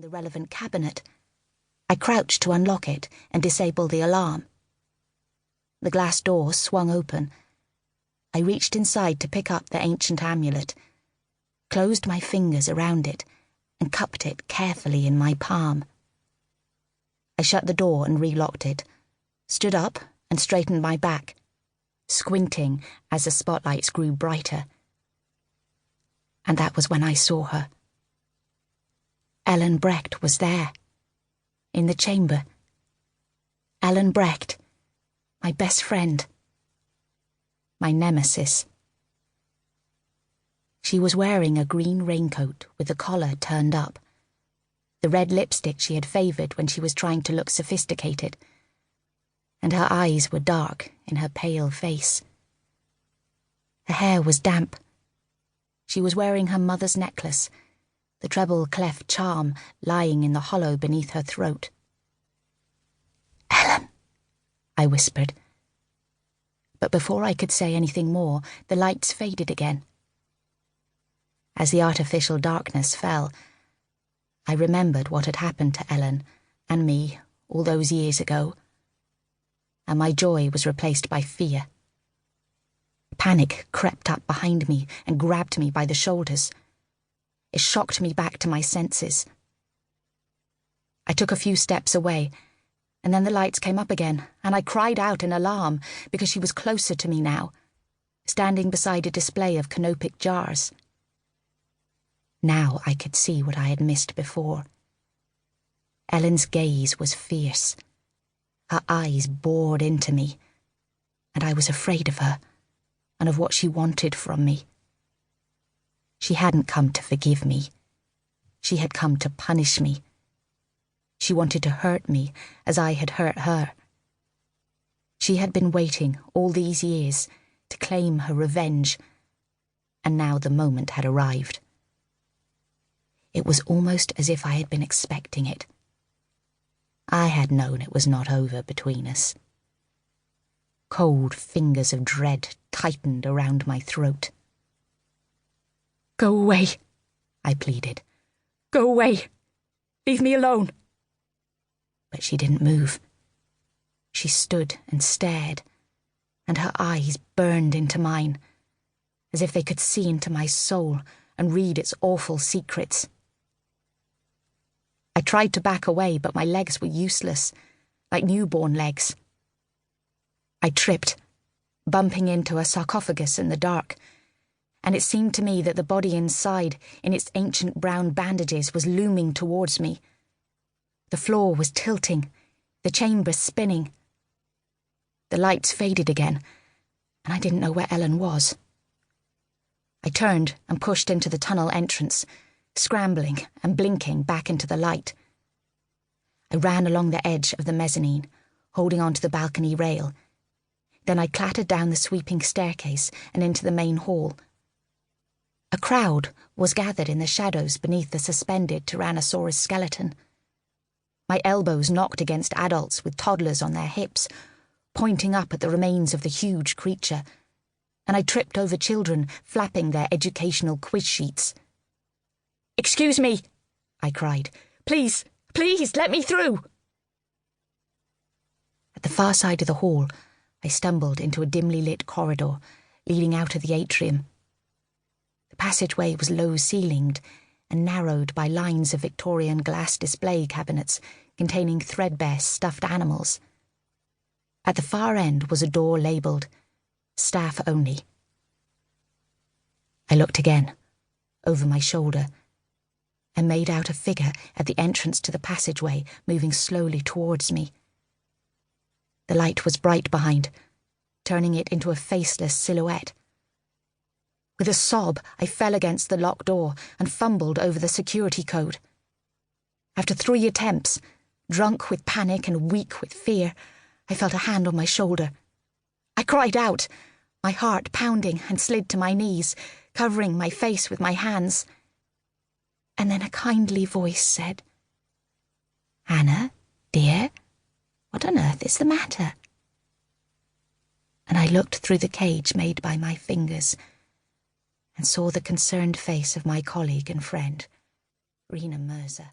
found the relevant cabinet. I crouched to unlock it and disable the alarm. The glass door swung open. I reached inside to pick up the ancient amulet, closed my fingers around it, and cupped it carefully in my palm. I shut the door and relocked it, stood up and straightened my back, squinting as the spotlights grew brighter. And that was when I saw her. Ellen Brecht was there, in the chamber. Ellen Brecht, my best friend, my nemesis. She was wearing a green raincoat with the collar turned up, the red lipstick she had favoured when she was trying to look sophisticated, and her eyes were dark in her pale face. Her hair was damp. She was wearing her mother's necklace, the treble clef charm lying in the hollow beneath her throat. "Ellen," I whispered. But before I could say anything more, the lights faded again. As the artificial darkness fell, I remembered what had happened to Ellen and me all those years ago, and my joy was replaced by fear. Panic crept up behind me and grabbed me by the shoulders. It shocked me back to my senses. I took a few steps away, and then the lights came up again, and I cried out in alarm because she was closer to me now, standing beside a display of canopic jars. Now I could see what I had missed before. Ellen's gaze was fierce. Her eyes bored into me, and I was afraid of her and of what she wanted from me. She hadn't come to forgive me. She had come to punish me. She wanted to hurt me as I had hurt her. She had been waiting all these years to claim her revenge, and now the moment had arrived. It was almost as if I had been expecting it. I had known it was not over between us. Cold fingers of dread tightened around my throat. "Go away," I pleaded. "Go away. Leave me alone." But she didn't move. She stood and stared, and her eyes burned into mine, as if they could see into my soul and read its awful secrets. I tried to back away, but my legs were useless, like newborn legs. I tripped, bumping into a sarcophagus in the dark, and it seemed to me that the body inside, in its ancient brown bandages, was looming towards me. The floor was tilting, the chamber spinning. The lights faded again, and I didn't know where Ellen was. I turned and pushed into the tunnel entrance, scrambling and blinking back into the light. I ran along the edge of the mezzanine, holding onto the balcony rail. Then I clattered down the sweeping staircase and into the main hall. A crowd was gathered in the shadows beneath the suspended Tyrannosaurus skeleton. My elbows knocked against adults with toddlers on their hips, pointing up at the remains of the huge creature, and I tripped over children flapping their educational quiz sheets. "Excuse me," I cried. "Please, please, let me through." At the far side of the hall, I stumbled into a dimly lit corridor leading out of the atrium. The passageway was low-ceilinged and narrowed by lines of Victorian glass display cabinets containing threadbare stuffed animals. At the far end was a door labelled "Staff Only." I looked again, over my shoulder, and made out a figure at the entrance to the passageway moving slowly towards me. The light was bright behind, turning it into a faceless silhouette. With a sob, I fell against the locked door and fumbled over the security code. After 3 attempts, drunk with panic and weak with fear, I felt a hand on my shoulder. I cried out, my heart pounding, and slid to my knees, covering my face with my hands. And then a kindly voice said, "Hannah, dear, what on earth is the matter?" And I looked through the cage made by my fingers and saw the concerned face of my colleague and friend, Rena Mirza.